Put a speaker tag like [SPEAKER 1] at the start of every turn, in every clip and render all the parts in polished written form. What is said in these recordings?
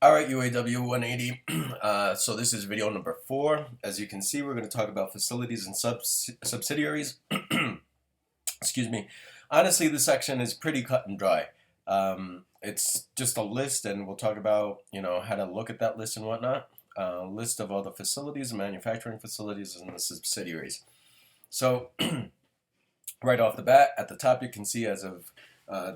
[SPEAKER 1] All right, UAW 180. So this is video number 4. As you can see, we're going to talk about facilities and subsidiaries. Excuse me. Honestly, this section is pretty cut and dry. It's just a list, and we'll talk about how to look at that list and whatnot. List of all the facilities and manufacturing facilities and the subsidiaries. So right off the bat, at the top, you can see as of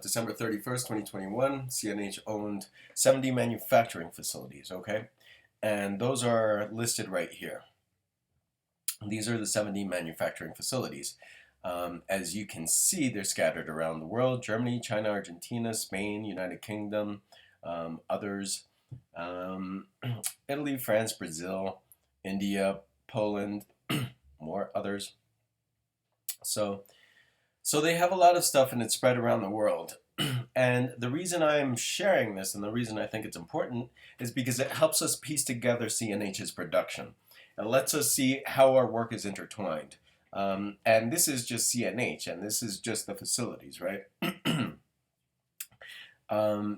[SPEAKER 1] December 31st, 2021, CNH owned 70 manufacturing facilities, okay? And those are listed right here. These are the 70 manufacturing facilities. As you can see, they're scattered around the world: Germany, China, Argentina, Spain, United Kingdom, others, um, Italy, France, Brazil, India, Poland, more others. So So they have a lot of stuff and it's spread around the world. And the reason I'm sharing this and the reason I think it's important is because it helps us piece together CNH's production. It lets us see how our work is intertwined. And this is just CNH and this is just the facilities, right?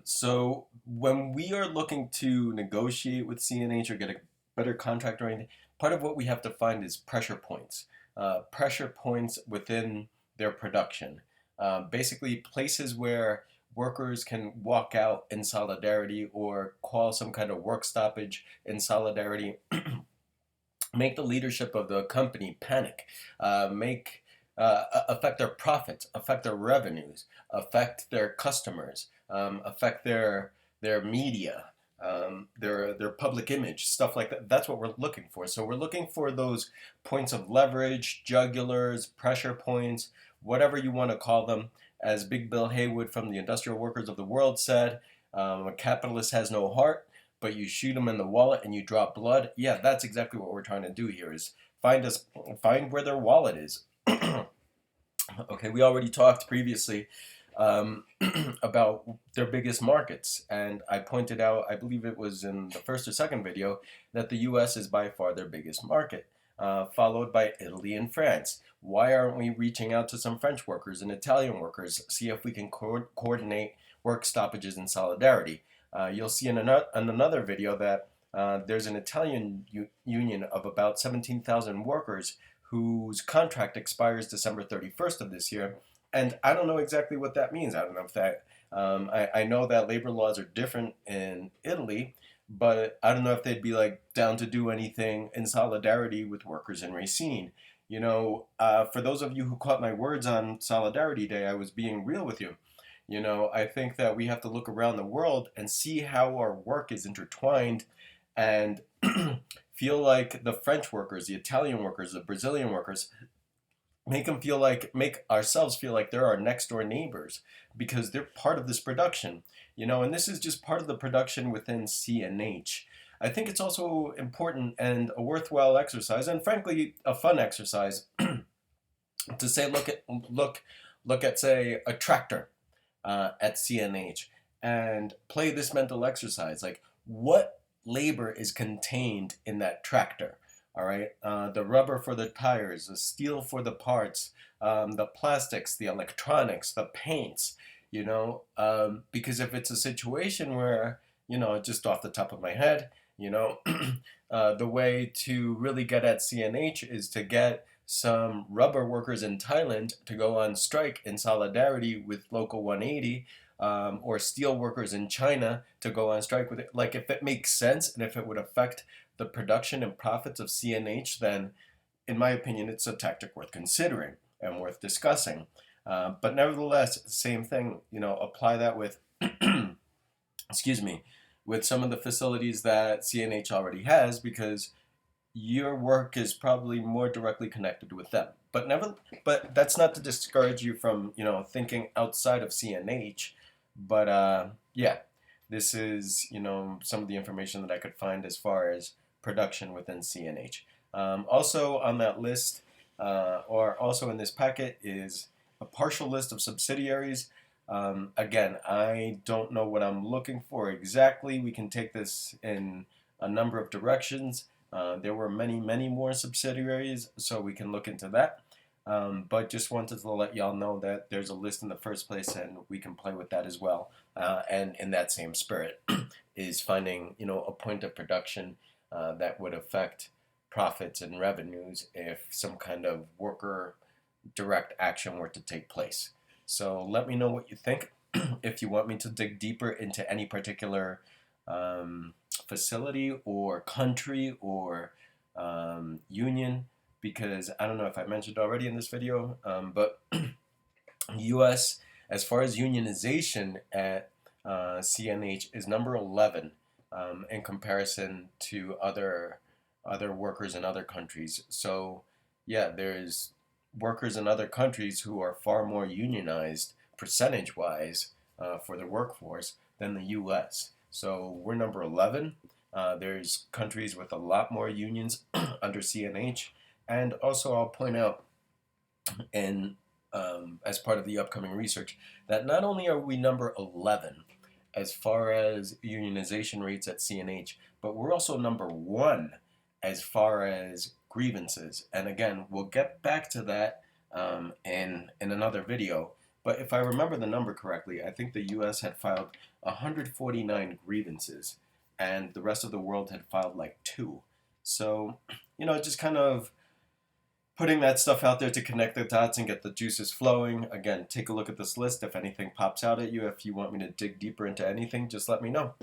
[SPEAKER 1] So when we are looking to negotiate with CNH or get a better contract or anything, part of what we have to find is pressure points within their production. Basically, places where workers can walk out in solidarity or call some kind of work stoppage in solidarity, make the leadership of the company panic, make affect their profits, affect their revenues, affect their customers, affect their media, their public image, stuff like that. That's what we're looking for. So we're looking for those points of leverage, jugulars, pressure points, whatever you want to call them. As Big Bill Haywood from the Industrial Workers of the World said, a capitalist has no heart, but you shoot him in the wallet and you drop blood. Yeah, that's exactly what we're trying to do here: is find where their wallet is. Okay, we already talked previously um, about their biggest markets, and I pointed out, I believe it was in the first or second video, that the U.S. is by far their biggest market, followed by Italy and France. Why aren't we reaching out to some French workers and Italian workers, see if we can coordinate work stoppages in solidarity? You'll see in another video that there's an Italian union of about 17,000 workers whose contract expires December 31st of this year. And I don't know exactly what that means. I don't know if that, I know that labor laws are different in Italy, but I don't know if they'd be like down to do anything in solidarity with workers in Racine. For those of you who caught my words on Solidarity Day, I was being real with you. I think that we have to look around the world and see how our work is intertwined and feel like the French workers, the Italian workers, the Brazilian workers, make ourselves feel like they're our next door neighbors because they're part of this production, and this is just part of the production within CNH. I think it's also important and a worthwhile exercise, and frankly, a fun exercise, to say look at say a tractor at CNH and play this mental exercise. Like, what labor is contained in that tractor? All right, the rubber for the tires, the steel for the parts, the plastics, the electronics, the paints. Because if it's a situation where, just off the top of my head, the way to really get at CNH is to get some rubber workers in Thailand to go on strike in solidarity with Local 180, or steel workers in China to go on strike with it. Like, if it makes sense and if it would affect the production and profits of CNH, then in my opinion, it's a tactic worth considering and worth discussing. But nevertheless, same thing, apply that with, excuse me, with some of the facilities that CNH already has, because your work is probably more directly connected with them. But that's not to discourage you from, thinking outside of CNH. But yeah, this is, some of the information that I could find as far as production within CNH. Also on that list, or also in this packet, is a partial list of subsidiaries. Again, I don't know what I'm looking for exactly. We can take this in a number of directions. There were many, many more subsidiaries, so we can look into that. But just wanted to let y'all know that there's a list in the first place, and we can play with that as well, and in that same spirit. is finding, a point of production that would affect profits and revenues if some kind of worker direct action were to take place. So let me know what you think. If you want me to dig deeper into any particular facility or country or union, because I don't know if I mentioned already in this video, but U.S. as far as unionization at CNH is number 11 in comparison to other workers in other countries. So yeah, there's workers in other countries who are far more unionized percentage-wise for the workforce than the U.S. So we're number 11. There's countries with a lot more unions under CNH, and also I'll point out, and as part of the upcoming research, that not only are we number 11 as far as unionization rates at CNH, but we're also number 1 as far as grievances. And again, we'll get back to that in another video. But if I remember the number correctly, I think the U.S. had filed 149 grievances, and the rest of the world had filed like 2. So, just kind of putting that stuff out there to connect the dots and get the juices flowing. Again, take a look at this list. If anything pops out at you, if you want me to dig deeper into anything, just let me know.